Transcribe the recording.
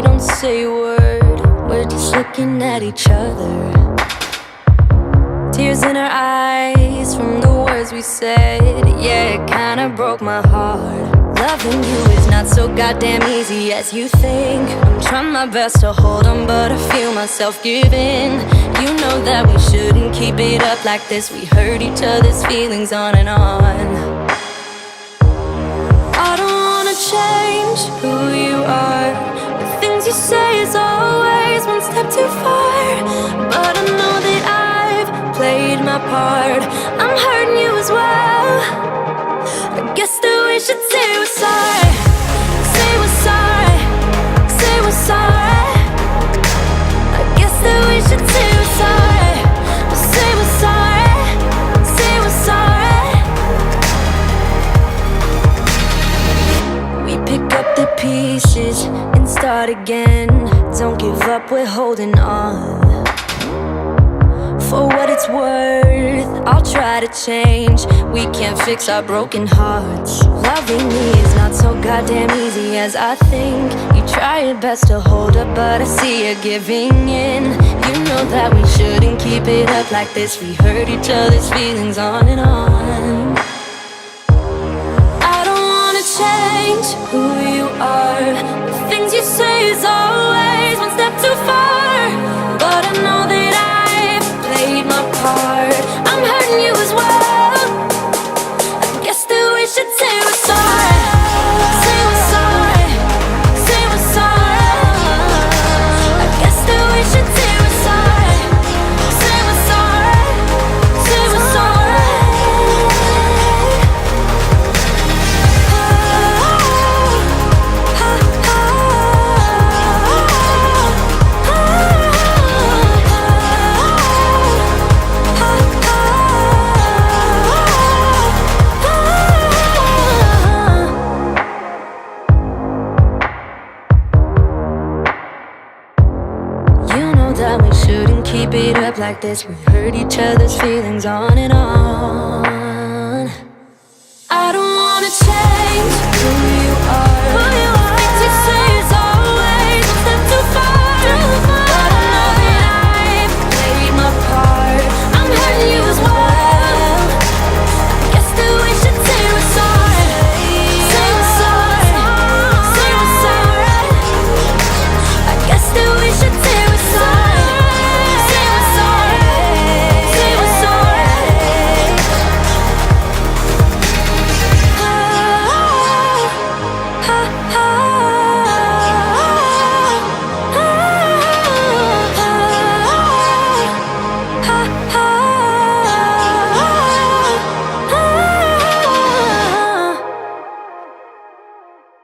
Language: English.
don't say a word, we're just looking at each other. Tears in our eyes from the words we said. Yeah, it kinda broke my heart. Loving you is not so goddamn easy as you think. I'm trying my best to hold on, but I feel myself giving. You know that we shouldn't keep it up like this. We hurt each other's feelings on and on. I don't wanna change who you are. The things you say is always one step too far. But I know that I've played my part. I'm hurting you as well. I guess that we should say we're sorry. Say we're sorry. Say we're sorry. I guess that we should say we're sorry. Say we're sorry. Say we're sorry. We pick up the pieces and start again. Don't give up, we're holding on. For what it's worth, I'll try to change. We can't fix our broken hearts. Loving me is not so goddamn easy as I think. You try your best to hold up, but I see you giving in. You know that we shouldn't keep it up like this. We hurt each other's feelings on and on. I don't wanna change who you are. The things you say is always one step too far. But I know that I've played my part. I'm hurting you as well. I guess that we should say we're sorry. Say we're sorry. Say we're sorry. I guess that we should say we're sorry. Say we're sorry. Say we're sorry. That we shouldn't keep it up like this. We hurt each other's feelings on and on. I don't wanna change who you